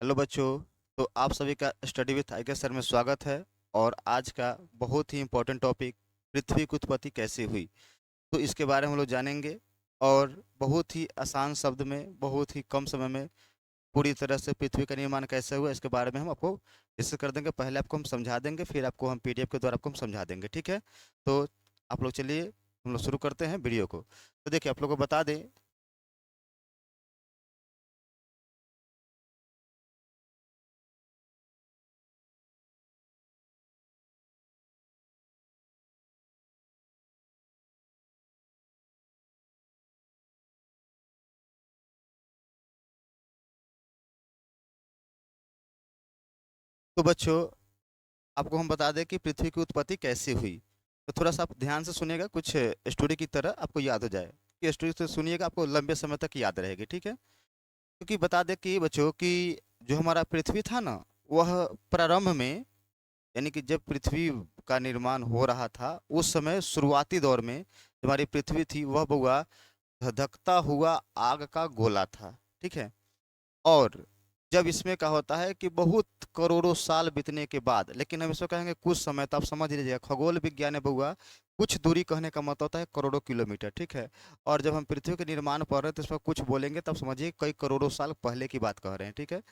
Hello बच्चों। तो आप सभी का स्टडी विथ आई सर में स्वागत है। और आज का बहुत ही इम्पोर्टेंट टॉपिक पृथ्वी की उत्पत्ति कैसे हुई, तो इसके बारे में हम लोग जानेंगे। और बहुत ही आसान शब्द में बहुत ही कम समय में पूरी तरह से पृथ्वी का निर्माण कैसे हुआ इसके बारे में हम आपको डिस्कस कर देंगे। पहले आपको हम समझा देंगे, फिर आपको हम पीडीएफ के द्वारा आपको हम समझा देंगे, ठीक है। तो आप लोग चलिए हम लोग शुरू करते हैं वीडियो को। तो देखिए आप लोग को बता दें। तो बच्चों आपको हम बता दें कि पृथ्वी की उत्पत्ति कैसे हुई। तो थोड़ा सा आप ध्यान से सुनिएगा, कुछ स्टोरी की तरह आपको याद हो जाए। कि स्टोरी से सुनिएगा, आपको लंबे समय तक याद रहेगी, ठीक है। क्योंकि बता दें कि बच्चों कि जो हमारा पृथ्वी था ना, वह प्रारंभ में, यानी कि जब पृथ्वी का निर्माण हो रहा था उस समय शुरुआती दौर में जो हमारी पृथ्वी थी वह बुआ धधकता हुआ आग का गोला था, ठीक है। और जब इसमें क्या होता है कि बहुत करोड़ों साल बीतने के बाद, लेकिन हम इसमें कहेंगे कुछ समय, तो आप समझ लीजिएगा खगोल विज्ञान है बउआ, कुछ दूरी कहने का मतलब होता है करोड़ों किलोमीटर, ठीक है। और जब हम पृथ्वी के निर्माण पढ़ रहे हैं तो इसमें कुछ बोलेंगे तब समझिए कई करोड़ों साल पहले की बात कह रहे हैं, ठीक है।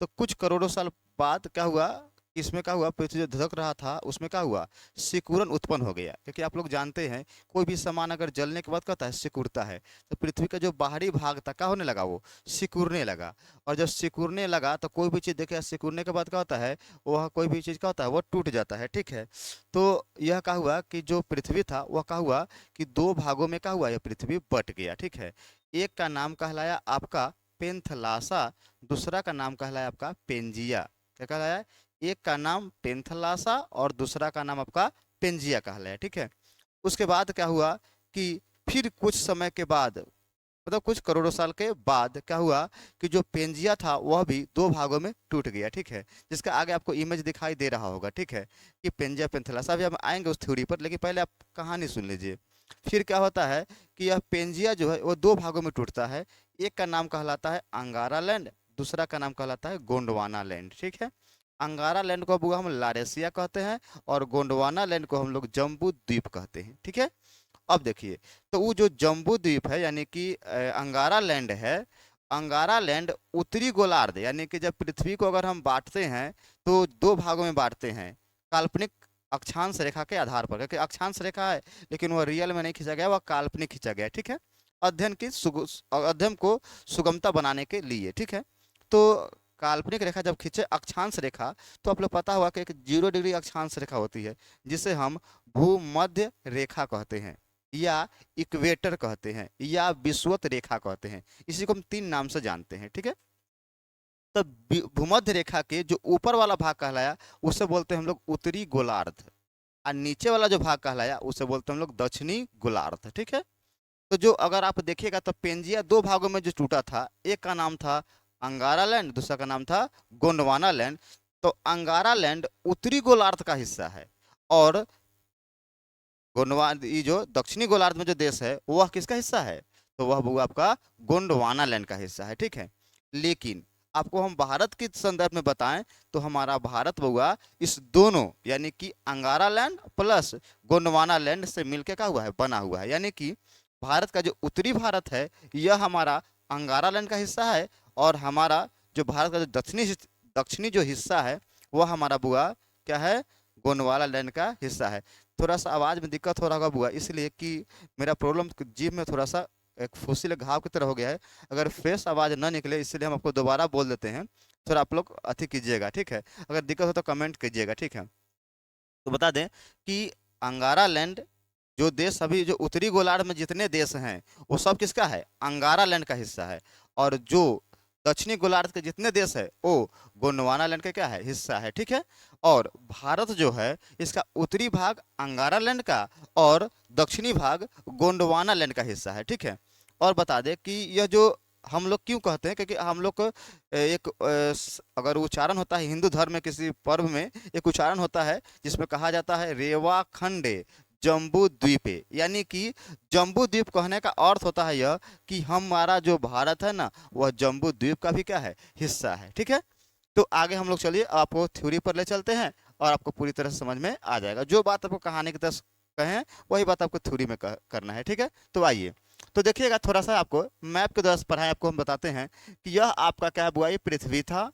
तो कुछ करोड़ों साल बाद क्या हुआ, इसमें क्या हुआ, पृथ्वी जो धधक रहा था उसमें क्या हुआ, सिकुड़न उत्पन्न हो गया। क्योंकि आप लोग जानते हैं कोई भी सामान अगर जलने के बाद कहता है सिकुड़ता है, तो पृथ्वी का जो बाहरी भाग था क्या होने लगा, वो सिकुड़ने लगा। और जब सिकुड़ने लगा तो कोई भी चीज़ देखिए सिकुड़ने के बाद क्या होता है, वह कोई भी चीज़ क्या होता है वो टूट जाता है, ठीक है। तो यह क्या हुआ कि जो पृथ्वी था वह क्या हुआ कि दो भागों में क्या हुआ, यह पृथ्वी बट गया, ठीक है। एक का नाम कहलाया आपका पेंथलासा, दूसरा का नाम कहलाया आपका पेंजिया। क्या कहलाया, एक का नाम पेंथलासा और दूसरा का नाम आपका पेंजिया कहलाया, ठीक है। उसके बाद क्या हुआ कि फिर कुछ समय के बाद, मतलब कुछ करोड़ों साल के बाद क्या हुआ कि जो पेंजिया था वह भी दो भागों में टूट गया, ठीक है। जिसका आगे आपको इमेज दिखाई दे रहा होगा, ठीक है, कि पेंजिया पेंथलासा। अभी हम आएंगे उस थ्योरी पर, लेकिन पहले आप कहानी सुन लीजिए। फिर क्या होता है कि यह पेंजिया जो है वो दो भागों में टूटता है। एक का नाम कहलाता है अंगारा लैंड, दूसरा का नाम कहलाता है गोंडवाना लैंड, ठीक है। अंगारा लैंड को अब हम लारेसिया कहते हैं और गोंडवाना लैंड को हम लोग जम्बू द्वीप कहते हैं, ठीक है। अब देखिए, तो वो जो जम्बू द्वीप है यानी कि अंगारा लैंड है, अंगारा लैंड उत्तरी गोलार्ध, यानी कि जब पृथ्वी को अगर हम बांटते हैं तो दो भागों में बांटते हैं काल्पनिक अक्षांश रेखा के आधार पर। क्योंकि अक्षांश रेखा है लेकिन वह रियल में नहीं खींचा गया, वह काल्पनिक खींचा गया, ठीक है। अध्ययन को सुगमता बनाने के लिए, ठीक है। तो काल्पनिक रेखा जब खींचे अक्षांश रेखा, तो आप लोग पता होगा कि एक 0 डिग्री अक्षांश रेखा होती है जिसे हम भूमध्य रेखा कहते हैं, या इक्वेटर कहते हैं, या विषुवत रेखा कहते हैं। इसी को हम तीन नाम से जानते हैं, ठीक है। तब भूमध्य रेखा के जो ऊपर वाला भाग कहलाया उसे बोलते हैं हम लोग उत्तरी गोलार्ध, और नीचे वाला जो भाग कहलाया उसे बोलते हैं हम लोग दक्षिणी गोलार्ध, ठीक है। तो जो अगर आप देखिएगा तो पेंजिया दो भागों में जो टूटा था, एक का नाम था अंगारा लैंड, दूसरा का नाम था गोंडवाना लैंड। तो अंगारा लैंड उत्तरी गोलार्ध का हिस्सा है, और गोंडवाना ये जो दक्षिणी गोलार्ध में जो देश है वह किसका हिस्सा है, तो वह वो आपका गोंडवाना लैंड का हिस्सा है, ठीक है। लेकिन आपको हम भारत के संदर्भ में बताएं तो हमारा भारत बउआ इस दोनों यानी कि अंगारा लैंड प्लस गोंडवाना लैंड से मिलकर क्या हुआ है, बना हुआ है। यानी कि भारत का जो उत्तरी भारत है यह हमारा अंगारा लैंड का हिस्सा है, और हमारा जो भारत का जो दक्षिणी जो हिस्सा है वह हमारा बुआ क्या है, गोंडवाना लैंड का हिस्सा है। थोड़ा सा आवाज़ में दिक्कत हो रहा होगा बुआ, इसलिए कि मेरा प्रॉब्लम जीभ में थोड़ा सा एक फुंसी घाव की तरह हो गया है। अगर फ्रेश आवाज़ ना निकले इसलिए हम आपको दोबारा बोल देते हैं, थोड़ा आप लोग अति कीजिएगा, ठीक है। अगर दिक्कत हो तो कमेंट कीजिएगा, ठीक है। तो बता दें कि अंगारा लैंड जो देश, अभी जो उत्तरी गोलार्ध में जितने देश हैं वो सब किसका है, अंगारा लैंड का हिस्सा है। और जो दक्षिणी गोलार्ध के जितने देश है वो गोंडवाना लैंड का क्या है, हिस्सा है, ठीक है। और भारत जो है इसका उत्तरी भाग अंगारा लैंड का और दक्षिणी भाग गोंडवाना लैंड का हिस्सा है, ठीक है। और बता दें कि यह जो हम लोग क्यों कहते हैं, क्योंकि हम लोग को एक अगर उच्चारण होता है हिंदू धर्म में किसी पर्व में, एक उच्चारण होता है जिसमें कहा जाता है रेवा खंडे जम्बू द्वीपे, यानी कि जम्बू द्वीप कहने का अर्थ होता है यह कि हमारा जो भारत है ना वह जम्बू द्वीप का भी क्या है, हिस्सा है, ठीक है। तो आगे हम लोग चलिए आपको थ्योरी पर ले चलते हैं और आपको पूरी तरह से समझ में आ जाएगा। जो बात आपको कहानी की तरह कहें वही बात आपको थ्योरी में करना है, ठीक है। तो आइए, तो देखिएगा थोड़ा सा आपको मैप के द्वारा पढ़ाई आपको हम बताते हैं कि यह आपका क्या हुआ, ये पृथ्वी था,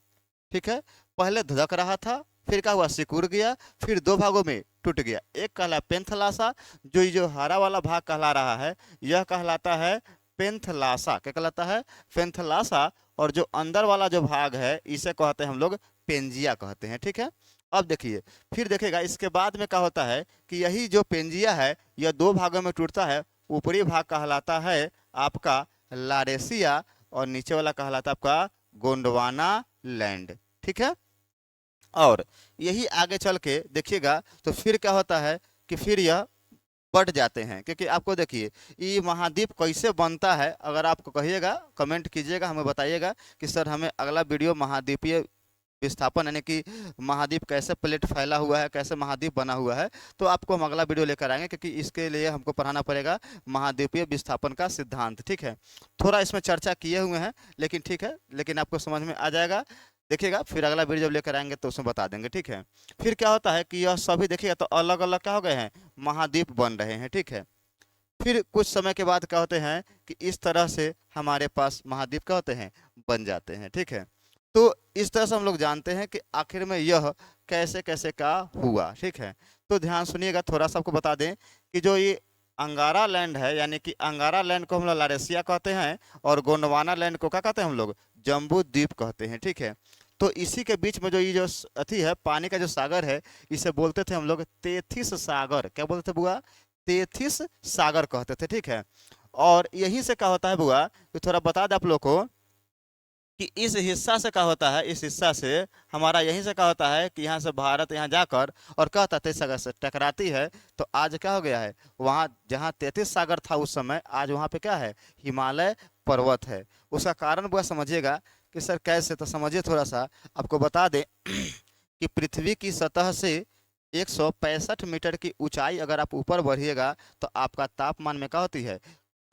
ठीक है। पहले धधक रहा था, फिर क्या हुआ, सिकुड़ गया, फिर दो भागों में टूट गया। एक कहला पेंथलासा, जो ये जो हरा वाला भाग कहला रहा है यह कहलाता है पेंथलासा। क्या कहलाता है, पेंथलासा। और जो अंदर वाला जो भाग है इसे कहते हैं हम लोग पेंजिया कहते हैं, ठीक है। अब देखिए, फिर देखिएगा इसके बाद में क्या होता है कि यही जो पेंजिया है यह दो भागों में टूटता है। ऊपरी भाग कहलाता है आपका लारेसिया और नीचे वाला कहलाता है आपका गोंडवाना लैंड, ठीक है। और यही आगे चल के देखिएगा तो फिर क्या होता है कि फिर यह बढ़ जाते हैं, क्योंकि आपको देखिए ये महाद्वीप कैसे बनता है, अगर आपको कहिएगा कमेंट कीजिएगा, हमें बताइएगा कि सर हमें अगला वीडियो महाद्वीपीय विस्थापन यानी कि महाद्वीप कैसे प्लेट फैला हुआ है, कैसे महाद्वीप बना हुआ है, तो आपको हम अगला वीडियो लेकर आएंगे, क्योंकि इसके लिए हमको पढ़ाना पड़ेगा महाद्वीपीय विस्थापन का सिद्धांत, ठीक है। थोड़ा इसमें चर्चा किए हुए हैं लेकिन ठीक है, लेकिन आपको समझ में आ जाएगा। देखिएगा फिर अगला वीडियो जब लेकर आएंगे तो उसमें बता देंगे, ठीक है। फिर क्या होता है कि यह सभी देखिएगा तो अलग अलग क्या हो गए हैं, महाद्वीप बन रहे हैं, ठीक है। फिर कुछ समय के बाद क्या होते हैं कि इस तरह से हमारे पास महाद्वीप क्या होते हैं, बन जाते हैं, ठीक है। तो इस तरह से हम लोग जानते हैं कि आखिर में यह कैसे कैसे का हुआ, ठीक है। तो ध्यान सुनिएगा, थोड़ा सा आपको बता दें कि जो ये अंगारा लैंड है, यानी कि अंगारा लैंड को हम लोग लारेसिया कहते हैं और गोंडवाना लैंड को क्या कहते हैं हम लोग, जम्बू द्वीप कहते हैं, ठीक है। तो इसी के बीच में जो ये जो अथी है पानी का जो सागर है इसे बोलते थे हम लोग तेथिस सागर। क्या बोलते थे बुआ, तेथिस सागर कहते थे, ठीक है। और यहीं से क्या होता है बुआ कि थोड़ा बता दें आप लोग को कि इस हिस्सा से क्या होता है, इस हिस्सा से हमारा यहीं से क्या होता है कि यहाँ से भारत यहाँ जाकर और क्या होता है 33 सागर से टकराती है। तो आज क्या हो गया है, वहाँ जहाँ 33 सागर था उस समय, आज वहाँ पे क्या है, हिमालय पर्वत है। उसका कारण बुआ समझिएगा कि सर कैसे, तो समझिए थोड़ा सा आपको बता दें कि पृथ्वी की सतह से 165 मीटर की ऊंचाई अगर आप ऊपर बढ़िएगा तो आपका तापमान में क्या होती है,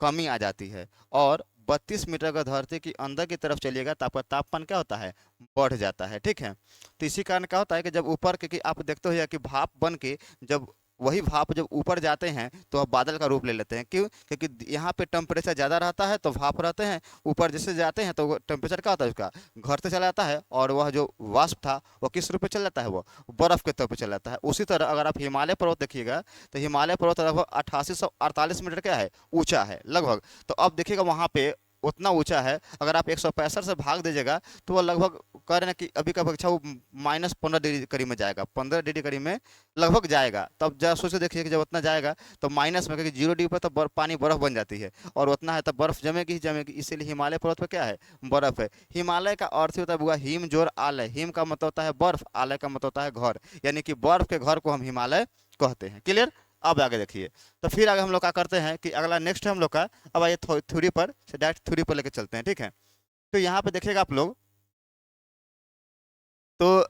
कमी आ जाती है। और 32 मीटर अगर धरती की अंदर की तरफ चलिएगा तो आपका तापमान क्या होता है, बढ़ जाता है, ठीक है। तो इसी कारण क्या होता है कि जब ऊपर, क्योंकि आप देखते हो कि भाप बन के जब वही भाप जब ऊपर जाते हैं तो वह बादल का रूप ले लेते हैं। क्यों, क्योंकि यहाँ पे टेम्परेचर ज़्यादा रहता है तो भाप रहते हैं, ऊपर जैसे जाते हैं तो टेम्परेचर क्या होता है उसका, घटते चला जाता है, और वह जो वाष्प था वह किस रूप में चल जाता है, वो बर्फ़ के तौर पर चल जाता है। उसी तरह अगर आप हिमालय पर्वत देखिएगा तो हिमालय पर्वत लगभग 8848 मीटर क्या है, ऊँचा है लगभग। तो अब देखिएगा वहाँ पे उतना ऊंचा है, अगर आप 165 से भाग दीजिएगा तो वो लगभग कह रहे हैं कि अभी का परीक्षा वो -15 डिग्री करीब में जाएगा, 15 डिग्री करीब में लगभग जाएगा। तब जब सोच देखिए कि जब उतना जाएगा तो माइनस में, क्योंकि 0 डिग्री पर तो पानी बर्फ बन जाती है और उतना है तो बर्फ जमेगी ही जमेगी, इसीलिए हिमालय पर्वत पर क्या है, बर्फ है। हिमालय का अर्थ होता है बुआ हिम जोर आलय, हिम का मतलब होता है बर्फ, आलय का मतलब होता है घर, यानी कि बर्फ के घर को हम हिमालय कहते हैं। क्लियर, अब आगे देखिए। तो फिर आगे हम लोग क्या करते हैं कि अगला नेक्स्ट हम लोग का, अब आइए थ्योरी पर से डायरेक्ट थ्योरी पर लेके चलते हैं, ठीक है। तो यहाँ पे देखिएगा आप लोग, तो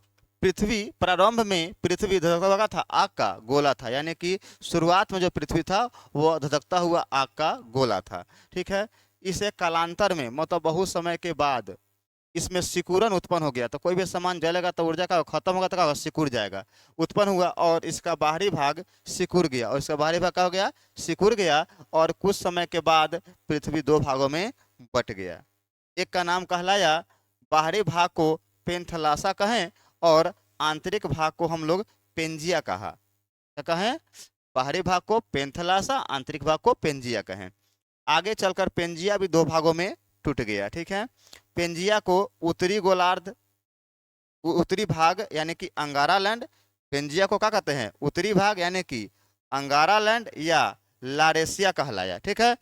पृथ्वी प्रारंभ में पृथ्वी धधकता था आग का गोला था, यानी कि शुरुआत में जो पृथ्वी था वो धधकता हुआ आग का गोला था, ठीक है। इसे कालांतर में मतलब बहुत समय के बाद इसमें सिकुड़न उत्पन्न हो गया। तो कोई भी सामान जलेगा तो ऊर्जा का खत्म होगा तो क्या होगा, सिकुड़ जाएगा, उत्पन्न हुआ, और इसका बाहरी भाग सिकुड़ गया, और इसका बाहरी भाग क्या हो गया, सिकुड़ गया। और कुछ समय के बाद पृथ्वी दो भागों में बट गया। एक का नाम कहलाया, बाहरी भाग को पेंथलासा कहें और आंतरिक भाग को हम लोग पेंजिया कहा। क्या कहें, बाहरी भाग को पेंथलासा, आंतरिक भाग को पेंजिया कहें। आगे चलकर पेंजिया भी दो भागों में टूट गया, ठीक है। पेंजिया को उत्तरी गोलार्ध, उत्तरी भाग यानी कि अंगारा लैंड, पेंजिया को क्या कहते हैं, उत्तरी भाग यानी कि अंगारा लैंड या लारेसिया कहलाया, ठीक है।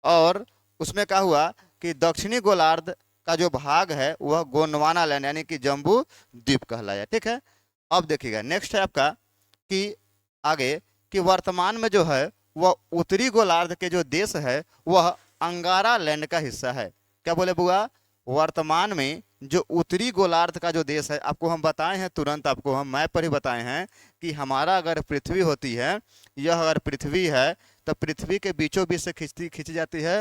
और उसमें क्या हुआ कि दक्षिणी गोलार्ध का जो भाग है वह गोंडवाना लैंड यानी कि जम्बू द्वीप कहलाया, ठीक है। अब देखिएगा नेक्स्ट है आपका कि आगे कि वर्तमान में जो है वह उत्तरी गोलार्ध के जो देश है वह अंगारा लैंड का हिस्सा है। क्या बोले बुआ, वर्तमान में जो उत्तरी गोलार्ध का जो देश है, आपको हम बताए हैं, तुरंत आपको हम मैप पर ही बताए हैं कि हमारा अगर पृथ्वी होती है, यह अगर पृथ्वी है तो पृथ्वी के बीचों बीच से खींची जाती है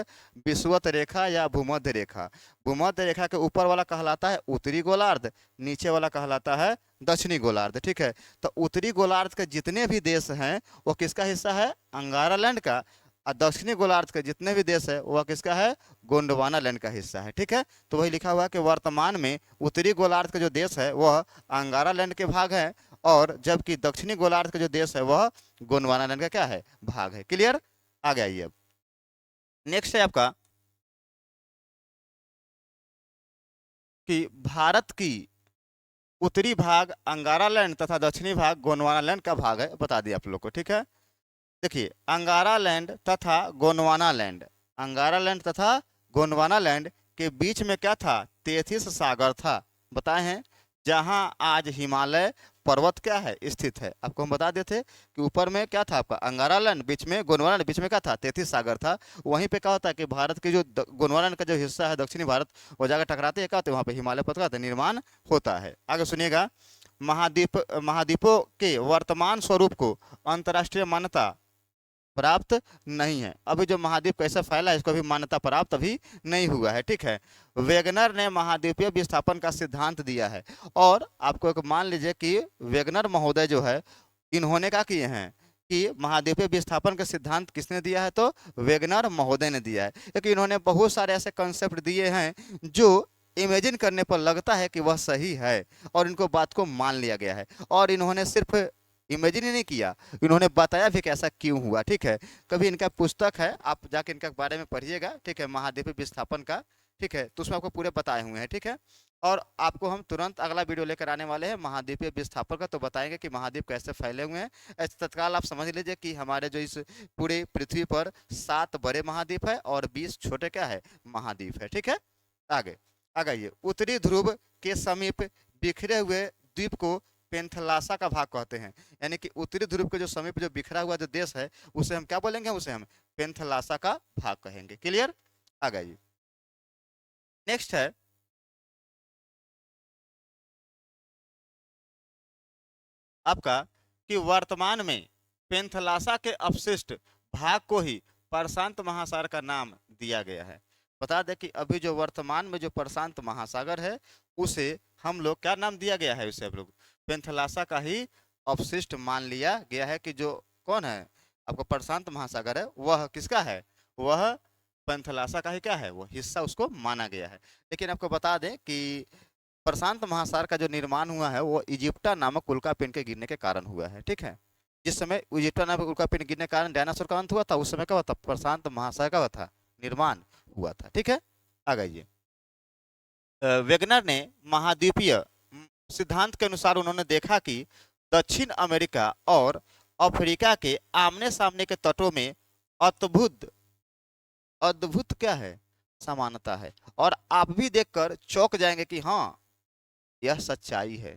विषुवत रेखा या भूमध्य रेखा। भूमध्य रेखा के ऊपर वाला कहलाता है उत्तरी गोलार्ध, नीचे वाला कहलाता है दक्षिणी गोलार्ध। ठीक है, तो उत्तरी गोलार्ध के जितने भी देश हैं वो किसका हिस्सा है? अंगारा लैंड का। और दक्षिणी गोलार्ध के जितने भी देश है वह किसका है? गोंडवाना लैंड का हिस्सा है। ठीक है, तो वही लिखा हुआ है कि वर्तमान में उत्तरी गोलार्ध के जो देश है वह अंगारा लैंड के भाग है, और जबकि दक्षिणी गोलार्ध के जो देश है वह गोंडवाना लैंड का क्या है? भाग है। क्लियर? आगे आइए अब नेक्स्ट है आपका कि भारत की उत्तरी भाग अंगारा लैंड तथा दक्षिणी भाग गोंडवाना लैंड का भाग है, बता दिया आप लोग को। ठीक है, देखिए अंगारा लैंड तथा गोंडवाना लैंड, अंगारा लैंड तथा गोंडवाना लैंड के बीच में क्या था? तेथिस सागर था। बताए हैं जहां आज हिमालय पर्वत क्या है? स्थित है। आपको हम बता देते कि ऊपर में क्या था आपका? अंगारा लैंड, बीच में गोंडवाना लैंड, बीच में क्या था? तेथिस सागर था। वहीं पे क्या होता है कि भारत की जो गोंडवाना लैंड का जो हिस्सा है दक्षिणी भारत, वो जाकर टकराते हैं, क्या होते हैं? वहाँ पे हिमालय पर्वत का निर्माण होता है। आगे सुनिएगा, महाद्वीपों के वर्तमान स्वरूप को अंतर्राष्ट्रीय मान्यता प्राप्त नहीं है। अभी जो महाद्वीप कैसे फैला है इसको अभी मान्यता प्राप्त अभी नहीं हुआ है। ठीक है, वेगनर ने महाद्वीपीय विस्थापन का सिद्धांत दिया है, और आपको एक मान लीजिए कि वेगनर महोदय जो है इन्होंने क्या किए हैं कि महाद्वीपीय विस्थापन का सिद्धांत किसने दिया है? तो वेगनर महोदय ने दिया है। क्योंकि इन्होंने बहुत सारे ऐसे कंसेप्ट दिए हैं जो इमेजिन करने पर लगता है कि वह सही है, और इनको बात को मान लिया गया है। और इन्होंने सिर्फ इमेजिन ही नहीं किया, इन्होंने बताया भी कि ऐसा क्यों हुआ। ठीक है, कभी इनका पुस्तक है, आप जाके इनका बारे में पढ़िएगा। ठीक है, महाद्वीपीय विस्थापन का। ठीक है, तो उसमें आपको पूरे बताए हुए हैं। ठीक है, और आपको हम तुरंत अगला वीडियो लेकर आने वाले हैं महाद्वीपीय विस्थापन का, तो बताएंगे कि महाद्वीप कैसे फैले हुए हैं। ऐसे तत्काल आप समझ लीजिए कि हमारे जो इस पूरे पृथ्वी पर 7 बड़े महाद्वीप है और 20 छोटे क्या है? महाद्वीप है। ठीक है, आगे आगे आइए, उत्तरी ध्रुव के समीप बिखरे हुए द्वीप को पेंथलासा का भाग कहते हैं। यानी कि उत्तरी ध्रुव के जो समीप जो बिखरा हुआ जो देश है उसे हम क्या बोलेंगे? उसे हम पेंथलासा का भाग कहेंगे। क्लियर? आ गई। नेक्स्ट है आपका कि वर्तमान में पेंथलासा के अपशिष्ट भाग को ही प्रशांत महासागर का नाम दिया गया है। बता दें कि अभी जो वर्तमान में जो प्रशांत महासागर है उसे हम लोग क्या नाम दिया गया है? उसे हम लोग पेंथलासा का ही अपशिष्ट मान लिया गया है कि जो कौन है आपको प्रशांत महासागर है वह किसका है? वह पेंथलासा का ही क्या है? वो हिस्सा उसको माना गया है। लेकिन आपको बता दें कि प्रशांत महासागर का जो निर्माण हुआ है वो इजिप्टा नामक उल्कापिंड के गिरने के कारण हुआ है। ठीक है, जिस समय इजिप्टा नामक उल्कापिंड गिरने के कारण डायनासोर का अंत हुआ था, उस समय क्या हुआ था? प्रशांत महासागर का हुआ था निर्माण हुआ था। ठीक है, आ गई। वेगनर ने महाद्वीपीय सिद्धांत के अनुसार उन्होंने देखा कि दक्षिण अमेरिका और अफ्रीका के आमने सामने के तटों में अद्भुत अद्भुत क्या है? समानता है, और आप भी देखकर चौंक जाएंगे कि हाँ यह सच्चाई है।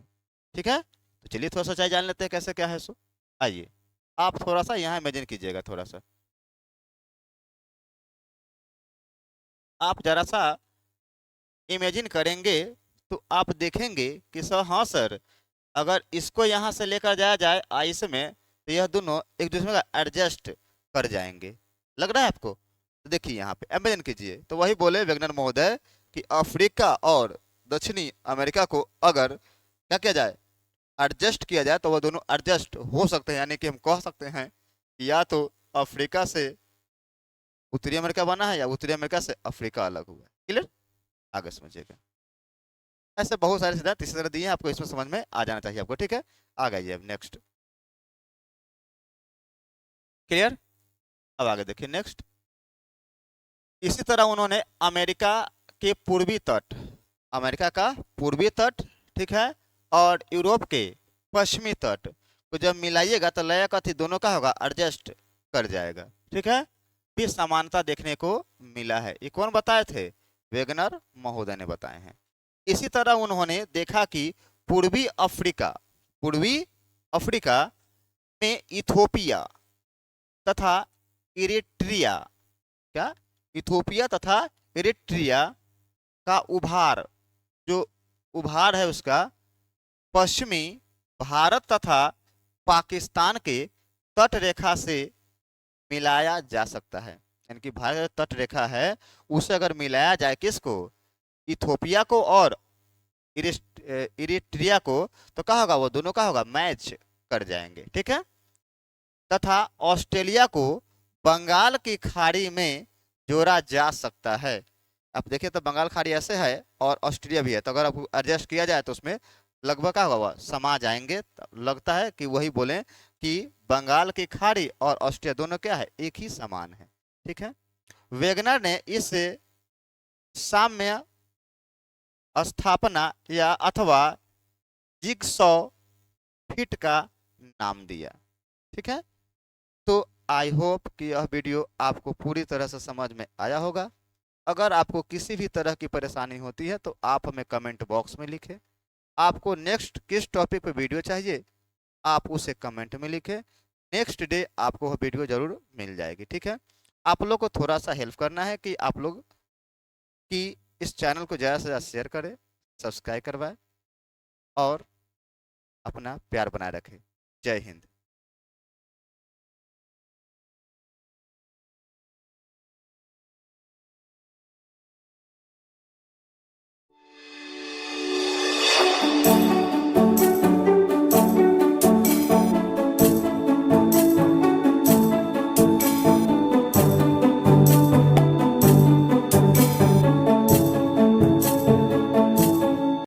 ठीक है, तो चलिए थोड़ा सच्चाई जान लेते हैं कैसे क्या है। सो आइए आप थोड़ा सा यहाँ इमेजिन कीजिएगा, थोड़ा सा आप जरा सा इमेजिन करेंगे तो आप देखेंगे कि सर हाँ सर, अगर इसको यहाँ से लेकर जाया जाए आइस में तो यह दोनों एक दूसरे का एडजस्ट कर जाएंगे। लग रहा है आपको? तो देखिए यहाँ पे इमेजिन कीजिए, तो वही बोले वेगनर महोदय कि अफ्रीका और दक्षिणी अमेरिका को अगर क्या किया जाए? एडजस्ट किया जाए तो वह दोनों एडजस्ट हो सकते हैं। यानी कि हम कह सकते हैं या तो अफ्रीका से उत्तरी अमेरिका बना है या उत्तरी अमेरिका से अफ्रीका अलग हुआ है। क्लियर? आगे समझिएगा। ऐसे बहुत सारे सिद्धांत इसी तरह दिए हैं, आपको इसमें समझ में आ जाना चाहिए आपको। ठीक है, आ गई अब नेक्स्ट। क्लियर? अब आगे देखिए नेक्स्ट। इसी तरह उन्होंने अमेरिका के पूर्वी तट, अमेरिका का पूर्वी तट, ठीक है, और यूरोप के पश्चिमी तट को जब मिलाइएगा तो लय कथी दोनों का होगा? एडजस्ट कर जाएगा। ठीक है, भी समानता देखने को मिला है। ये कौन बताए थे? वेगनर महोदय ने बताए हैं। इसी तरह उन्होंने देखा कि पूर्वी अफ्रीका में इथोपिया तथा इरिट्रिया, क्या? इथोपिया तथा इरिट्रिया का उभार, जो उभार है उसका पश्चिमी भारत तथा पाकिस्तान के तट रेखा से मिलाया जा सकता है। यानी कि भारत तट रेखा है, उसे अगर मिलाया जाए किसको, इथोपिया को और इरिट्रिया को, तो क्या होगा, वो दोनों का होगा, मैच कर जाएंगे। ठीक है। तथा ऑस्ट्रेलिया को बंगाल की खाड़ी में जोड़ा जा सकता है। आप देखिए तो बंगाल खाड़ी ऐसे है और ऑस्ट्रेलिया भी है, तो अगर आपको एडजस्ट किया जाए तो उसमें लगभग क्या होगा, समा जाएंगे। तो लगता है कि वही बोले कि बंगाल की खाड़ी और ऑस्ट्रेलिया दोनों क्या है, एक ही समान है। ठीक है। वेगनर ने इस साम्य स्थापना या अथवा जिगसॉ फिट का नाम दिया। ठीक है। तो आई होप कि यह वीडियो आपको पूरी तरह से समझ में आया होगा। अगर आपको किसी भी तरह की परेशानी होती है तो आप हमें कमेंट बॉक्स में लिखें। आपको नेक्स्ट किस टॉपिक पे वीडियो चाहिए, आप उसे कमेंट में लिखें। नेक्स्ट डे आपको वह वीडियो जरूर मिल जाएगी। ठीक है। आप लोग को थोड़ा सा हेल्प करना है कि आप लोग कि इस चैनल को ज़्यादा से ज़्यादा शेयर करें, सब्सक्राइब करवाएं और अपना प्यार बनाए रखें। जय हिंद।